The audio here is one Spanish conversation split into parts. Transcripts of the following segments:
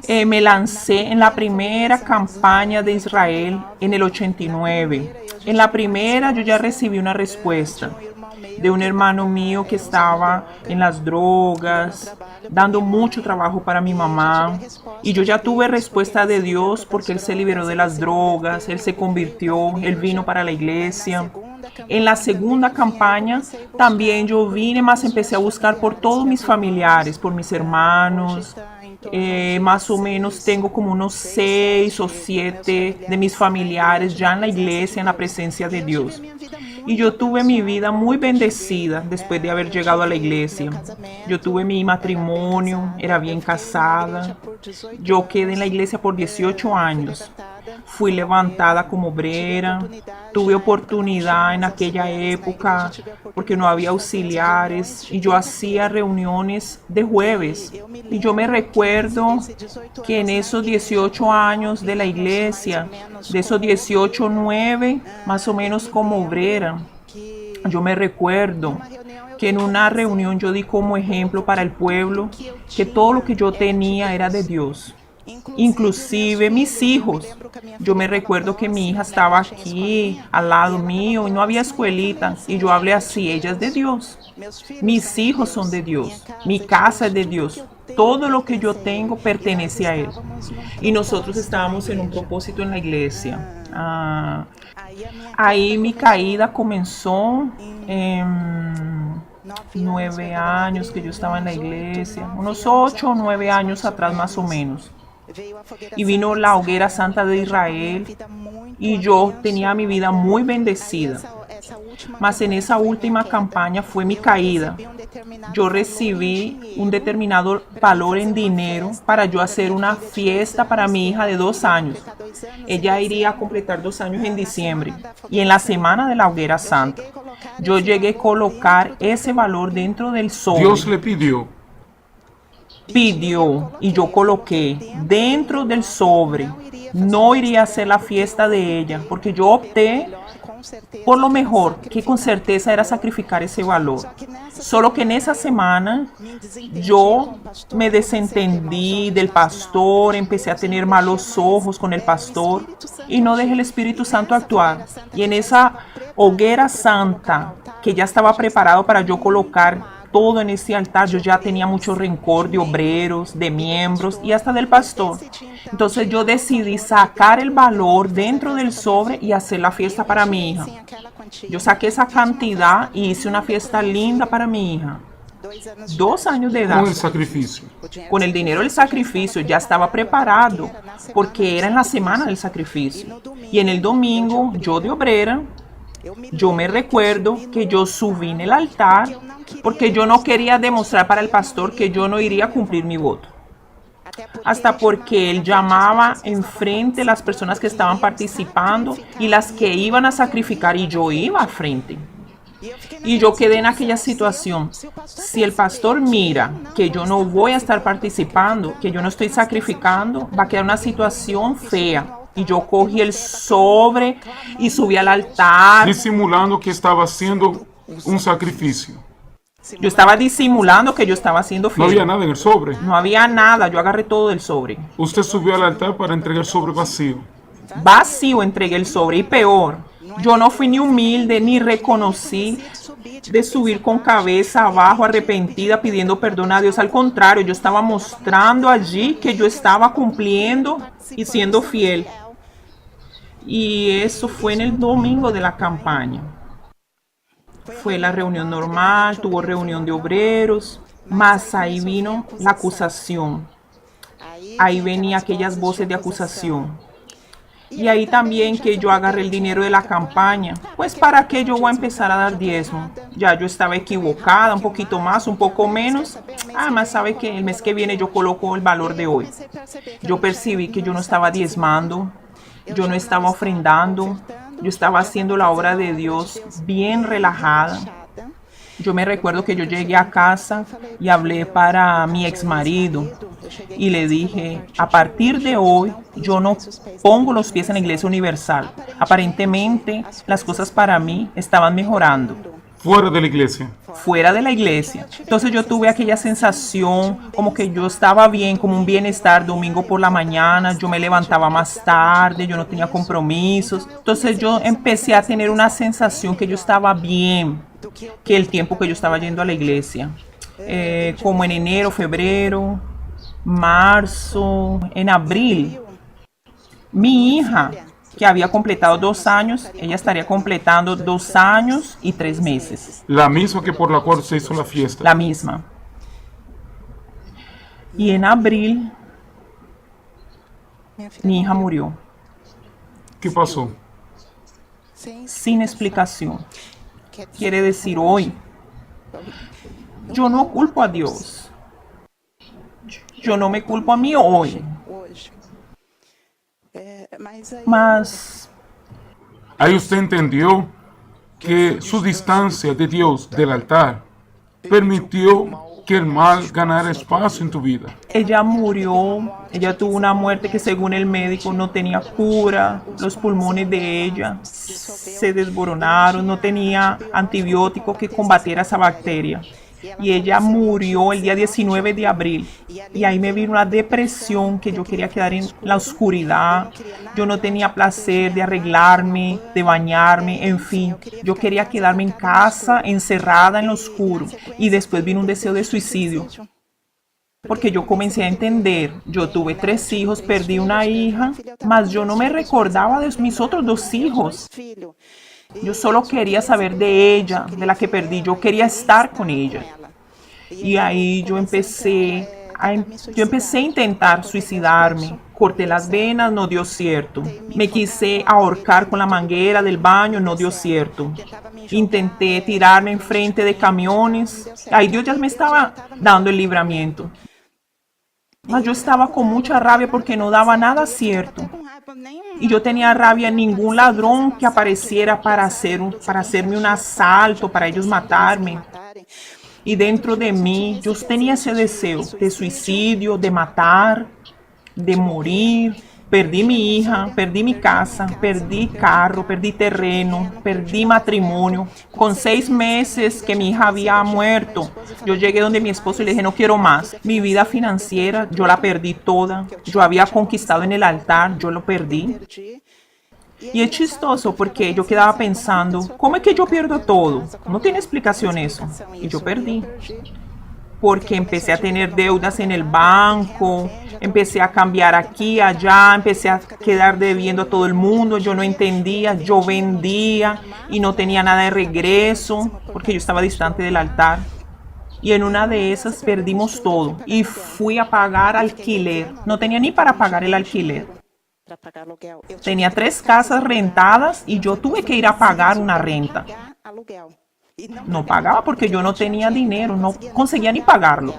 Me lancé en la primera campaña de Israel en el 89. En la primera yo ya recibí una respuesta de un hermano mío que estaba en las drogas, dando mucho trabajo para mi mamá. Y yo ya tuve respuesta de Dios porque él se liberó de las drogas, él se convirtió, él vino para la iglesia. En la segunda campaña también yo vine, más empecé a buscar por todos mis familiares, por mis hermanos. Más o menos tengo como unos 6 o 7 de mis familiares ya en la iglesia, en la presencia de Dios. Y yo tuve mi vida muy bendecida después de haber llegado a la iglesia. Yo tuve mi matrimonio, era bien casada. Yo quedé en la iglesia por 18 años. Fui levantada como obrera. Tuve oportunidad en aquella época porque no había auxiliares y yo hacía reuniones de jueves. Y yo me recuerdo que en esos 18 años de la iglesia, de esos 18, 9, más o menos como obrera, yo me recuerdo que en una reunión yo di como ejemplo para el pueblo que todo lo que yo tenía era de Dios. Inclusive mis hijos. Yo me recuerdo que mi hija estaba aquí al lado mío y no había escuelita y yo hablé así, ella es de Dios. Mis hijos son de Dios. Mi casa es de Dios. Todo lo que yo tengo pertenece a Él. Y nosotros estábamos en un propósito en la iglesia. Ahí mi caída comenzó en 9 años que yo estaba en la iglesia, unos 8 o 9 años atrás más o menos. Y vino la hoguera santa de Israel y yo tenía mi vida muy bendecida. Mas en esa última campaña fue mi caída. Yo recibí un determinado valor en dinero para yo hacer una fiesta para mi hija de 2 años. Ella iría a completar 2 años en diciembre. Y en la semana de la hoguera santa, yo llegué a colocar ese valor dentro del sobre. Dios le pidió Y yo coloqué dentro del sobre. No iría a hacer la fiesta de ella porque yo opté por lo mejor, que con certeza era sacrificar ese valor. Solo que en esa semana yo me desentendí del pastor, empecé a tener malos ojos con el pastor y no dejé el Espíritu Santo actuar. Y en esa hoguera santa que ya estaba preparado para yo colocar todo en ese altar, yo ya tenía mucho rencor de obreros, de miembros y hasta del pastor. Entonces yo decidí sacar el valor dentro del sobre y hacer la fiesta para mi hija. Yo saqué esa cantidad y hice una fiesta linda para mi hija. 2 años de edad. con el sacrificio. Con el dinero del sacrificio ya estaba preparado porque era en la semana del sacrificio. Y en el domingo, yo de obrera, yo me recuerdo que yo subí en el altar porque yo no quería demostrar para el pastor que yo no iría a cumplir mi voto. Hasta porque él llamaba enfrente las personas que estaban participando y las que iban a sacrificar y yo iba al frente. Y yo quedé en aquella situación. Si el pastor mira que yo no voy a estar participando, que yo no estoy sacrificando, va a quedar una situación fea. Y yo cogí el sobre y subí al altar. Disimulando que estaba haciendo un sacrificio. Yo estaba disimulando que yo estaba haciendo No fiel. había nada en el sobre. No había nada, yo agarré todo del sobre. Usted subió al altar para entregar el sobre vacío. Vacío entregué el sobre y peor. Yo no fui ni humilde ni reconocí de subir con cabeza abajo arrepentida pidiendo perdón a Dios. Al contrario, yo estaba mostrando allí que yo estaba cumpliendo y siendo fiel. Y eso fue en el domingo de la campaña. Fue la reunión normal, tuvo reunión de obreros, mas ahí vino la acusación. Ahí venía aquellas voces de acusación. Y ahí también que yo agarré el dinero de la campaña. Pues para qué yo voy a empezar a dar diezmo. Ya yo estaba equivocada, un poquito más, un poco menos. Además sabe que el mes que viene yo coloco el valor de hoy. Yo percibí que yo no estaba diezmando, yo no estaba ofrendando, yo estaba haciendo la obra de Dios bien relajada. Yo me recuerdo que yo llegué a casa y hablé para mi ex marido y le dije, a partir de hoy yo no pongo los pies en la Iglesia Universal. Aparentemente las cosas para mí estaban mejorando. fuera de la iglesia. fuera de la iglesia. Entonces yo tuve aquella sensación como que yo estaba bien, como un bienestar domingo por la mañana, yo me levantaba más tarde, yo no tenía compromisos. Entonces yo empecé a tener una sensación que yo estaba bien, que el tiempo que yo estaba yendo a la iglesia. Como en enero, febrero, marzo, en abril. Mi hija, que había completado 2 años, ella estaría completando 2 años y 3 meses. La misma que por la cual se hizo la fiesta. La misma. Y en abril, mi hija murió, ¿Qué pasó? sin explicación. Quiere decir, hoy, yo no culpo a Dios. Yo no me culpo a mí hoy. Mas Ahí usted entendió que su distancia de Dios del altar permitió que el mal ganara espacio en tu vida. ella murió, ella tuvo una muerte que según el médico no tenía cura, los pulmones de ella se desboronaron, no tenía antibiótico que combatiera esa bacteria. Y ella murió el día 19 de abril. Y ahí me vino una depresión que yo quería quedar en la oscuridad. Yo no tenía placer de arreglarme, de bañarme, en fin. Yo quería quedarme en casa, encerrada en lo oscuro. Y después vino un deseo de suicidio. Porque yo comencé a entender, yo tuve 3 hijos, perdí una hija, mas yo no me recordaba de mis otros 2 hijos. Yo solo quería saber de ella, de la que perdí. Yo quería estar con ella. Y ahí yo empecé a intentar suicidarme. Corté las venas, no dio cierto. Me quise ahorcar con la manguera del baño, no dio cierto. Intenté tirarme enfrente de camiones. Ahí Dios ya me estaba dando el libramiento. Mas yo estaba con mucha rabia porque no daba nada cierto. Y yo tenía rabia en ningún ladrón que apareciera para hacerme un asalto, para ellos matarme. Y dentro de mí yo tenía ese deseo de suicidio, de matar, de morir. Perdí mi hija, perdí mi casa, perdí carro, perdí terreno, perdí matrimonio. Con 6 meses que mi hija había muerto, yo llegué donde mi esposo y le dije, no quiero más. Mi vida financiera, yo la perdí toda. Yo había conquistado en el altar, yo lo perdí. Y es chistoso porque yo quedaba pensando, ¿cómo es que yo pierdo todo? No tiene explicación eso. Y yo perdí. Porque empecé a tener deudas en el banco, empecé a cambiar aquí, allá, empecé a quedar debiendo a todo el mundo, yo no entendía, yo vendía y no tenía nada de regreso porque yo estaba distante del altar. Y en una de esas perdimos todo y fui a pagar alquiler, no tenía ni para pagar el alquiler. Tenía 3 casas rentadas y yo tuve que ir a pagar una renta. No pagaba porque yo no tenía dinero, no conseguía ni pagarlo.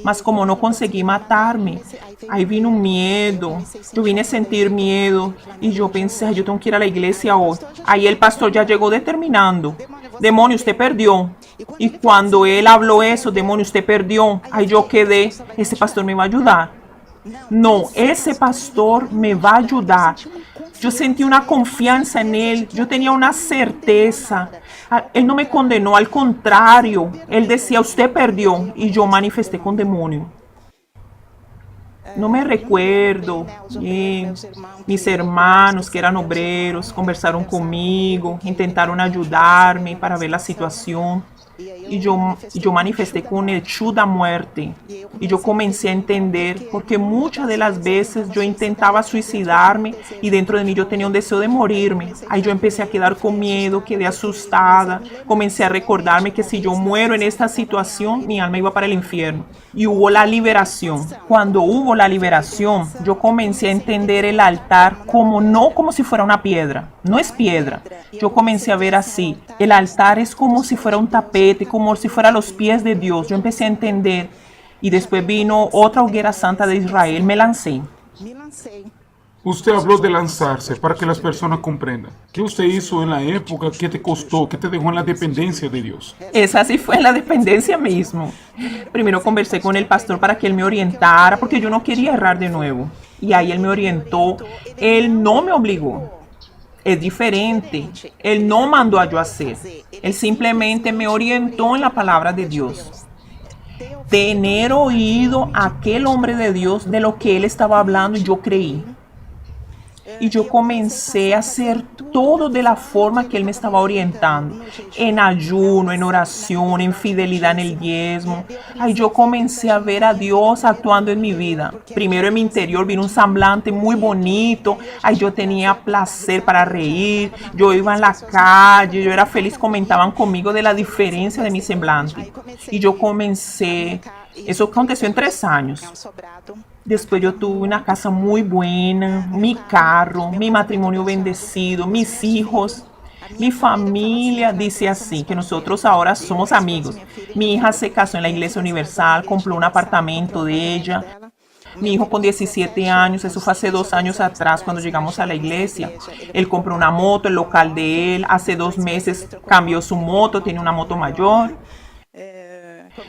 Mas como no conseguí matarme, ahí vino un miedo, yo vine a sentir miedo y yo pensé, "Ay, yo tengo que ir a la iglesia hoy". Ahí el pastor ya llegó determinando, demonio, usted perdió. Y cuando él habló eso, demonio, usted perdió, ahí yo quedé, ese pastor me va a ayudar. No, ese pastor me va a ayudar. Yo sentí una confianza en él, yo tenía una certeza. Él no me condenó, al contrario, él decía, usted perdió, y yo manifesté con demonio. No me recuerdo bien. Mis hermanos que eran obreros conversaron conmigo, intentaron ayudarme para ver la situación. Y yo manifesté con el chu da muerte. Y yo comencé a entender, porque muchas de las veces yo intentaba suicidarme y dentro de mí yo tenía un deseo de morirme. Ahí yo empecé a quedar con miedo, quedé asustada. Comencé a recordarme que si yo muero en esta situación, mi alma iba para el infierno. Y hubo la liberación. Cuando hubo la liberación, yo comencé a entender el altar no como si fuera una piedra. No es piedra. Yo comencé a ver así. El altar es como si fuera un tapete, como si fuera los pies de Dios. Yo empecé a entender. Y después vino otra hoguera santa de Israel. Me lancé. Usted habló de lanzarse para que las personas comprendan. ¿Qué usted hizo en la época? ¿Qué te costó? ¿Qué te dejó en la dependencia de Dios? Esa sí fue en la dependencia mismo. Primero conversé con el pastor para que él me orientara, porque yo no quería errar de nuevo. Y ahí él me orientó. Él no me obligó. Es diferente. Él no mandó a yo hacer. Él simplemente me orientó en la palabra de Dios. Tener oído a aquel hombre de Dios de lo que él estaba hablando y yo creí. Y yo comencé a hacer todo de la forma que él me estaba orientando. En ayuno, en oración, en fidelidad en el diezmo. Ay, yo comencé a ver a Dios actuando en mi vida. Primero en mi interior vino un semblante muy bonito. Ay, yo tenía placer para reír. Yo iba en la calle, yo era feliz. Comentaban conmigo de la diferencia de mi semblante. Y yo comencé. Eso aconteció en 3 años. Después yo tuve una casa muy buena, mi carro, mi matrimonio bendecido, mis hijos, mi familia. Dice así, que nosotros ahora somos amigos. Mi hija se casó en la Iglesia Universal, compró un apartamento de ella. Mi hijo con 17 años, eso fue hace 2 años atrás cuando llegamos a la iglesia. Él compró una moto, el local de él. Hace 2 meses cambió su moto, tiene una moto mayor.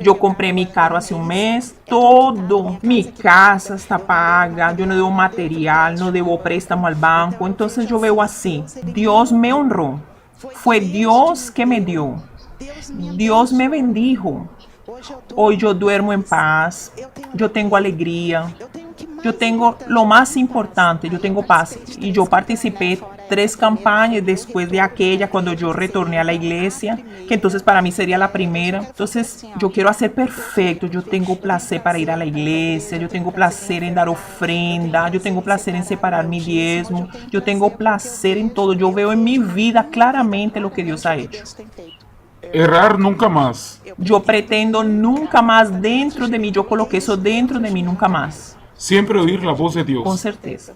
Yo compré mi carro hace un mes, todo, mi casa está paga, yo no debo material, no debo préstamo al banco. Entonces yo veo así, Dios me honró, fue Dios que me dio, Dios me bendijo. Hoy yo duermo en paz, yo tengo alegría, yo tengo lo más importante, yo tengo paz. Y yo participé 3 campañas después de aquella cuando yo retorné a la iglesia, que entonces para mí sería la primera. Entonces yo quiero hacer perfecto, yo tengo placer para ir a la iglesia, yo tengo placer en dar ofrenda, yo tengo placer en separar mi diezmo, yo tengo placer en todo. Yo veo en mi vida claramente lo que Dios ha hecho. Errar nunca más. Yo pretendo nunca más dentro de mí, yo coloqué eso dentro de mí, nunca más, Siempre oír la voz de con Dios. certeza.